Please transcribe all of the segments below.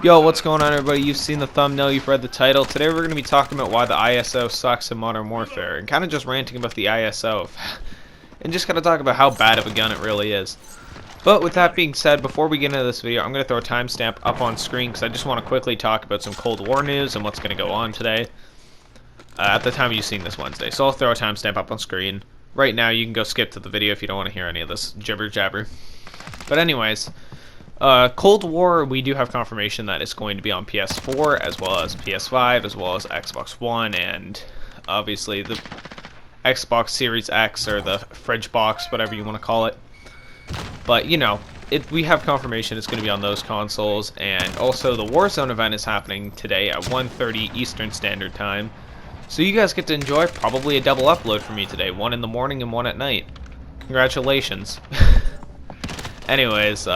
Yo, what's going on, everybody? You've seen the thumbnail, you've read the title. Today we're going to be talking about why the ISO sucks in Modern Warfare, and kind of just ranting about the ISO, and just kind of talk about how bad of a gun it really is. But with that being said, before we get into this video, I'm going to throw a timestamp up on screen, because I just want to quickly talk about some Cold War news and what's going to go on today. At the time you've seen this Wednesday, so I'll throw a timestamp up on screen. Right now, you can go skip to the video if you don't want to hear any of this jibber-jabber. But anyways... Cold War, we do have confirmation that it's going to be on PS4, as well as PS5, as well as Xbox One, and obviously the Xbox Series X, or the fridge box, whatever you want to call it. But, you know, we have confirmation it's going to be on those consoles, and also the Warzone event is happening today at 1:30 Eastern Standard Time. So you guys get to enjoy probably a double upload for me today, one in the morning and one at night. Congratulations. Anyways,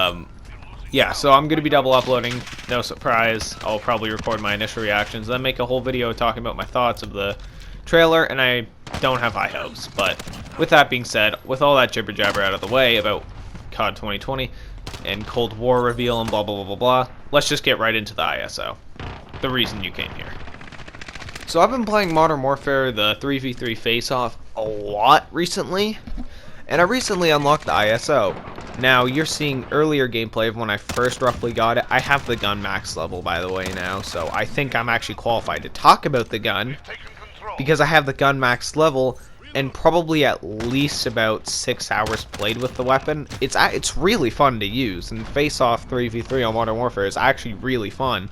yeah, so I'm going to be double uploading, no surprise. I'll probably record my initial reactions, then make a whole video talking about my thoughts of the trailer, and I don't have high hopes. But with that being said, with all that jibber jabber out of the way about COD 2020 and Cold War reveal and blah blah blah blah blah, let's just get right into the ISO, the reason you came here. So I've been playing Modern Warfare, the 3v3 face-off, a lot recently, and I recently unlocked the ISO. Now, you're seeing earlier gameplay of when I first roughly got it. I have the gun max level, by the way, now, so I think I'm actually qualified to talk about the gun, because I have the gun max level, and probably at least about 6 hours played with the weapon. It's really fun to use, and face-off 3v3 on Modern Warfare is actually really fun.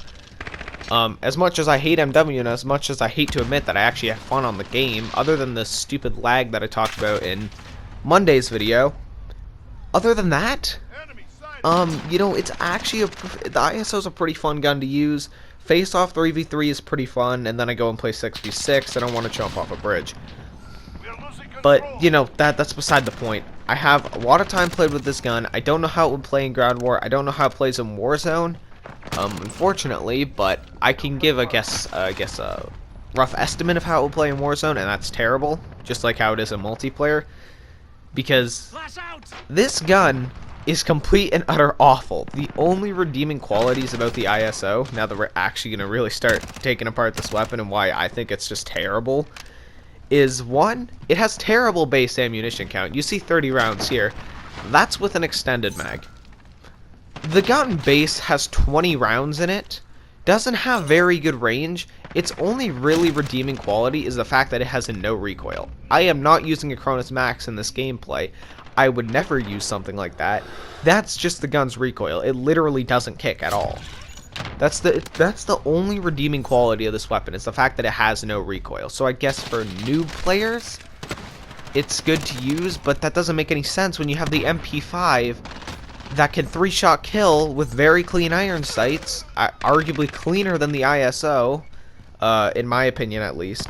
As much as I hate MW, and as much as I hate to admit that I actually have fun on the game, other than the stupid lag that I talked about in Monday's video, other than that, you know, it's actually the ISO is a pretty fun gun to use. Face-off 3v3 is pretty fun, and then I go and play 6v6. I don't want to jump off a bridge. But, you know, that's beside the point. I have a lot of time played with this gun. I don't know how it would play in Ground War. I don't know how it plays in Warzone, unfortunately, but I can give, I guess a rough estimate of how it will play in Warzone, and that's terrible, just like how it is in multiplayer. Because this gun is complete and utter awful. The only redeeming qualities about the ISO, now that we're actually going to really start taking apart this weapon and why I think it's just terrible, is one, it has terrible base ammunition count. You see 30 rounds here. That's with an extended mag. The gun base has 20 rounds in it, doesn't have very good range. Its only really redeeming quality is the fact that it has a no recoil. I am not using a Cronus Max in this gameplay. I would never use something like that. That's just the gun's recoil. It literally doesn't kick at all. That's the only redeeming quality of this weapon, is the fact that it has no recoil. So I guess for new players, it's good to use, but that doesn't make any sense when you have the MP5 that can 3-shot kill with very clean iron sights, arguably cleaner than the ISO, in my opinion at least,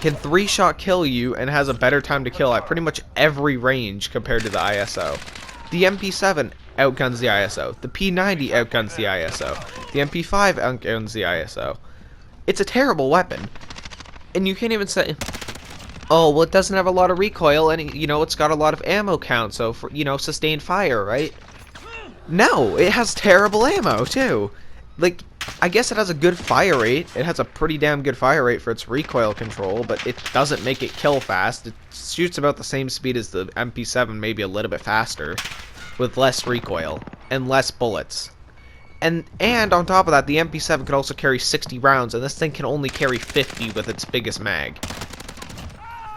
can 3-shot kill you and has a better time to kill at pretty much every range compared to the ISO. The MP7 outguns the ISO. The P90 outguns the ISO. The MP5 outguns the ISO. It's a terrible weapon. And you can't even say, oh, well, it doesn't have a lot of recoil, and, you know, it's got a lot of ammo count, so, for, you know, sustained fire, right? No, it has terrible ammo, too. Like, I guess it has a good fire rate. It has a pretty damn good fire rate for its recoil control, but it doesn't make it kill fast. It shoots about the same speed as the MP7, maybe a little bit faster, with less recoil and less bullets. And on top of that, the MP7 can also carry 60 rounds, and this thing can only carry 50 with its biggest mag.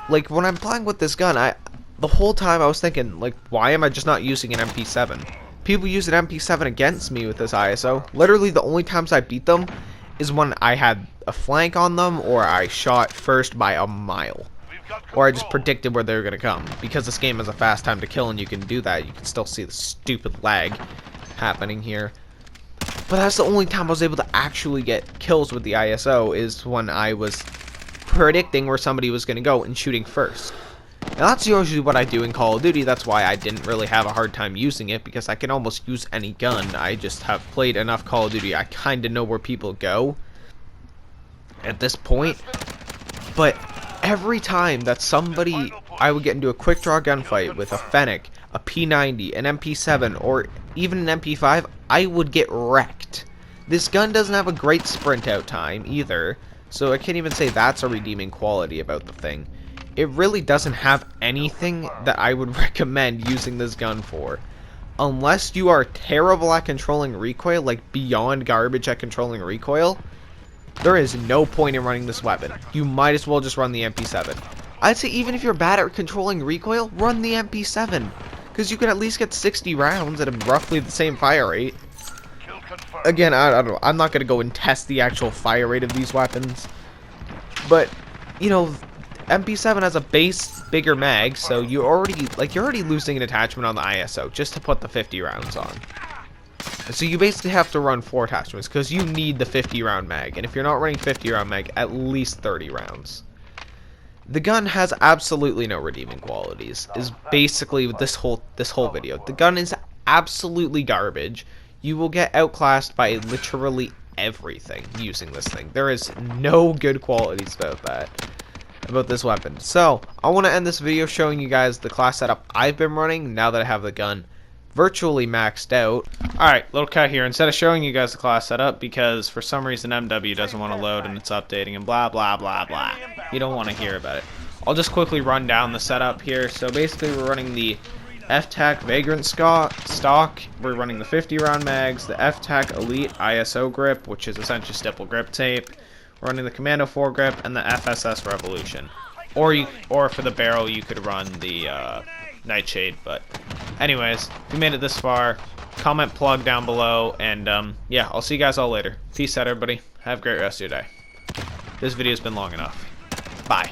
Like, when I'm playing with this gun, the whole time I was thinking, like, why am I just not using an MP7? People use an MP7 against me with this ISO. Literally, the only times I beat them is when I had a flank on them, or I shot first by a mile. Or I just predicted where they were going to come. Because this game has a fast time to kill, and you can do that, you can still see the stupid lag happening here. But that's the only time I was able to actually get kills with the ISO, is when I was predicting where somebody was going to go and shooting first. Now that's usually what I do in Call of Duty. That's why I didn't really have a hard time using it, because I can almost use any gun. I just have played enough Call of Duty. I kind of know where people go at this point. But every time that I would get into a quick draw gunfight with a Fennec, a P90, an MP7, or even an MP5, I would get wrecked. This gun doesn't have a great sprint out time either, so I can't even say that's a redeeming quality about the thing. It really doesn't have anything that I would recommend using this gun for. Unless you are terrible at controlling recoil, like beyond garbage at controlling recoil, there is no point in running this weapon. You might as well just run the MP7. I'd say even if you're bad at controlling recoil, run the MP7. Because you can at least get 60 rounds at a roughly the same fire rate. Again, I don't know. I'm not going to go and test the actual fire rate of these weapons. But, you know, MP7 has a base bigger mag, so you're already losing an attachment on the ISO just to put the 50 rounds on. So you basically have to run 4 attachments because you need the 50 round mag, and if you're not running 50 round mag, at least 30 rounds. The gun has absolutely no redeeming qualities. Is basically this whole video. The gun is absolutely garbage. You will get outclassed by literally everything using this thing. There is no good qualities about this weapon. So I want to end this video showing you guys the class setup I've been running now that I have the gun virtually maxed out. Alright, little cut here. Instead of showing you guys the class setup, because for some reason MW doesn't want to load and it's updating and blah blah blah blah, you don't want to hear about it. I'll just quickly run down the setup here. So basically we're running the FTAC Vagrant stock, we're running the 50 round mags, the FTAC Elite ISO grip, which is essentially stipple grip tape, we're running the Commando 4 grip, and the FSS Revolution. Or for the barrel you could run the Nightshade. But anyways, if you made it this far, comment plug down below, and yeah, I'll see you guys all later. Peace out, everybody. Have a great rest of your day. This video's been long enough. Bye.